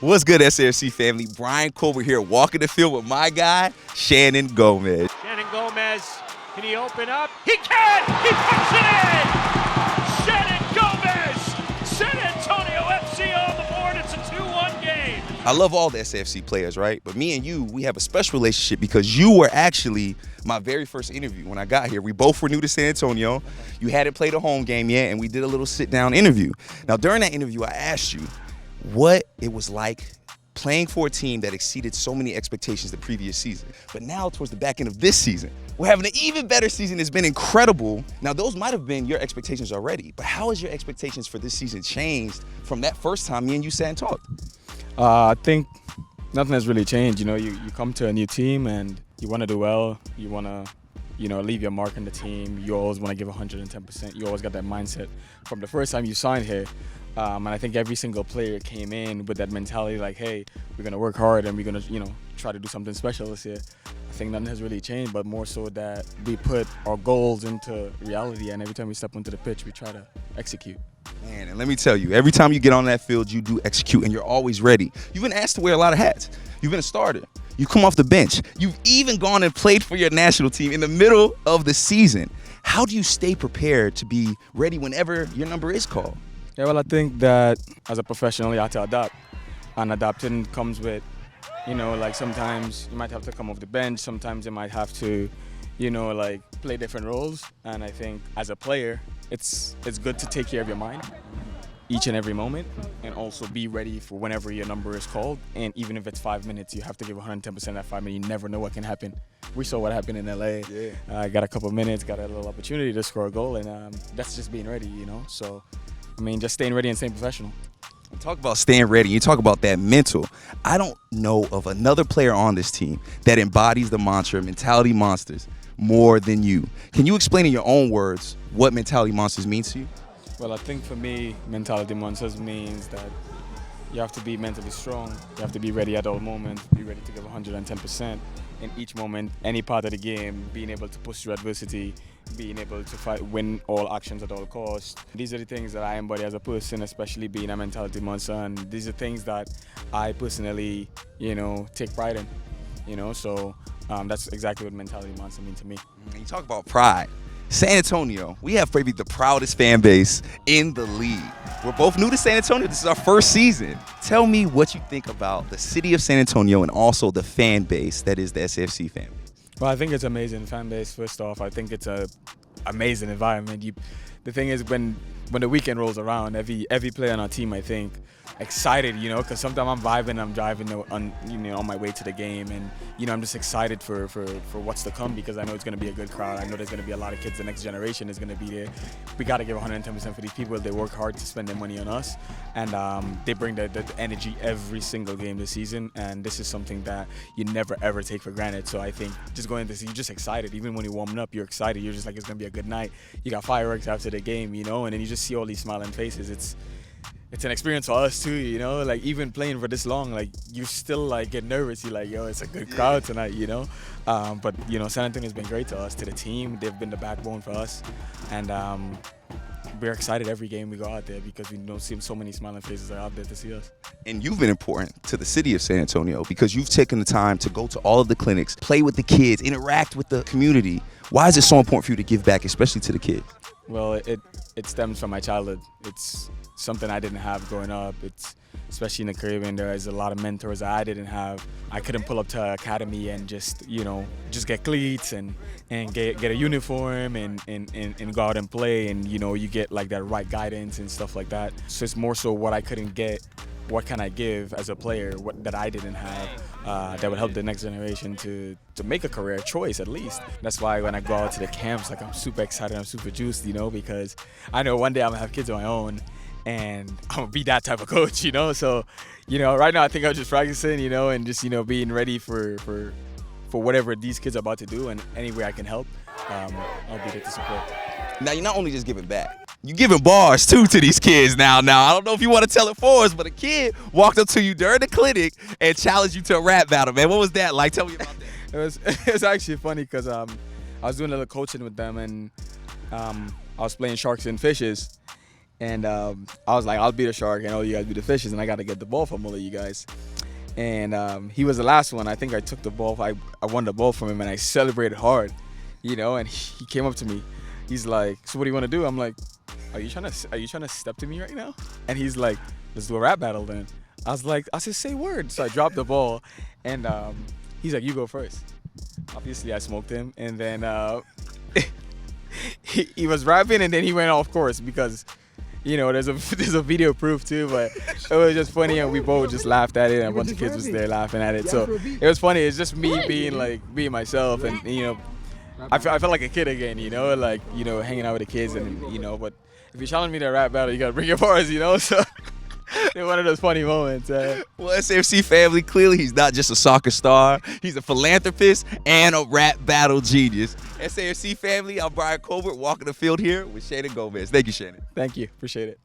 What's good, SAFC family? Brian Colbert here, walking the field with my guy, Shannon Gomez. Shannon Gomez, can he open up? He can! He puts it in! Shannon Gomez! San Antonio FC on the board. It's a 2-1 game. I love all the SAFC players, right? But me and you, we have a special relationship because you were actually my very first interview when I got here. We both were new to San Antonio. You hadn't played a home game yet, and we did a little sit-down interview. Now, during that interview, I asked you what it was like playing for a team that exceeded so many expectations the previous season. But now, towards the back end of this season, we're having an even better season. It's been incredible. Now, those might have been your expectations already, but how has your expectations for this season changed from that first time me and you sat and talked? I think nothing has really changed. You know, you come to a new team and you want to do well. You want to, leave your mark on the team. You always want to give 110%. You always got that mindset from the first time you signed here. And I think every single player came in with that mentality like, hey, we're going to work hard and we're going to, try to do something special this year. I think nothing has really changed, but more so that we put our goals into reality, and every time we step onto the pitch, we try to execute. Man, and let me tell you, every time you get on that field, you do execute, and you're always ready. You've been asked to wear a lot of hats. You've been a starter. You come off the bench. You've even gone and played for your national team in the middle of the season. How do you stay prepared to be ready whenever your number is called? Yeah, well, I think that as a professional, you have to adapt. And adapting comes with, sometimes you might have to come off the bench. Sometimes you might have to, play different roles. And I think as a player, it's good to take care of your mind each and every moment and also be ready for whenever your number is called. And even if it's 5 minutes, you have to give 110% that 5 minutes. You never know what can happen. We saw what happened in LA. Yeah. Got a couple of minutes, got a little opportunity to score a goal, and that's just being ready, So, just staying ready and staying professional. Talk about staying ready. You talk about that mental. I don't know of another player on this team that embodies the mantra mentality monsters more than you. Can you explain in your own words what mentality monsters means to you? Well, I think for me, mentality monsters means that you have to be mentally strong. You have to be ready at all moments, be ready to give 110% in each moment, any part of the game, being able to push through adversity, being able to win all actions at all costs. These are the things that I embody as a person, especially being a mentality monster, and these are things that I personally, take pride in, so that's exactly what mentality monster means to me. And you talk about pride. San Antonio, we have maybe the proudest fan base in the league. We're both new to San Antonio. This is our first season. Tell me what you think about the city of San Antonio and also the fan base that is the SAFC fan base. Well, I think it's amazing fan base. First off, I think it's a amazing environment. The thing is, when the weekend rolls around, every player on our team, I think, excited, because sometimes I'm vibing, I'm driving on my way to the game, and I'm just excited for what's to come because I know it's going to be a good crowd. I know there's going to be a lot of kids. The next generation is going to be there. We got to give 110% for these people. They work hard to spend their money on us, and they bring the energy every single game this season. And this is something that you never ever take for granted. So I think just going to see, you're just excited. Even when you're warming up, you're excited. You're just like it's going to be a good night. You got fireworks after the game, and then you just see all these smiling faces. It's an experience for us too, like even playing for this long, like you still like get nervous. You're like, yo, it's a good crowd tonight, but San Antonio's been great to us, to the team. They've been the backbone for us, and we're excited every game we go out there because we see so many smiling faces are out there to see us. And you've been important to the city of San Antonio because you've taken the time to go to all of the clinics, play with the kids, interact with the community. Why is it so important for you to give back, especially to the kids? Well, it stems from my childhood. It's something I didn't have growing up. It's especially in the Caribbean, there's a lot of mentors that I didn't have. I couldn't pull up to academy and just get cleats and get a uniform and go out and play, and you get like that right guidance and stuff like that. So it's more so what I couldn't get, what can I give as a player that I didn't have that would help the next generation to make a career choice at least. That's why when I go out to the camps, like I'm super excited, I'm super juiced, because I know one day I'm gonna have kids of my own and I'm gonna be that type of coach, So, right now I think I'm just practicing, and just, being ready for whatever these kids are about to do, and any way I can help, I'll be there to support. Now, you're not only just giving back, you're giving bars too to these kids now. I don't know if you want to tell it for us, but a kid walked up to you during the clinic and challenged you to a rap battle, man. What was that like? Tell me about that. It was actually funny because I was doing a little coaching with them, and I was playing sharks and fishes. And I was like, I'll be the shark and all you guys be the fishes, and I got to get the ball from all of you guys. And he was the last one. I think I took the ball. I won the ball from him, and I celebrated hard, and he came up to me. He's like, so what do you want to do? I'm like, are you trying to step to me right now? And he's like, let's do a rap battle then. I said, say word. So I dropped the ball, and he's like, you go first. Obviously, I smoked him, and then he was rapping, and then he went off course because, there's a video proof too, but it was just funny, and we both just laughed at it, and a bunch of kids was there laughing at it. So it was funny. It's just me being myself, and I felt like a kid again, hanging out with the kids, and but if you challenge me to a rap battle, you gotta bring your bars, so. It's one of those funny moments. Well, SAFC family, clearly he's not just a soccer star. He's a philanthropist and a rap battle genius. SAFC family, I'm Brian Colbert, walking the field here with Shannon Gomez. Thank you, Shannon. Thank you. Appreciate it.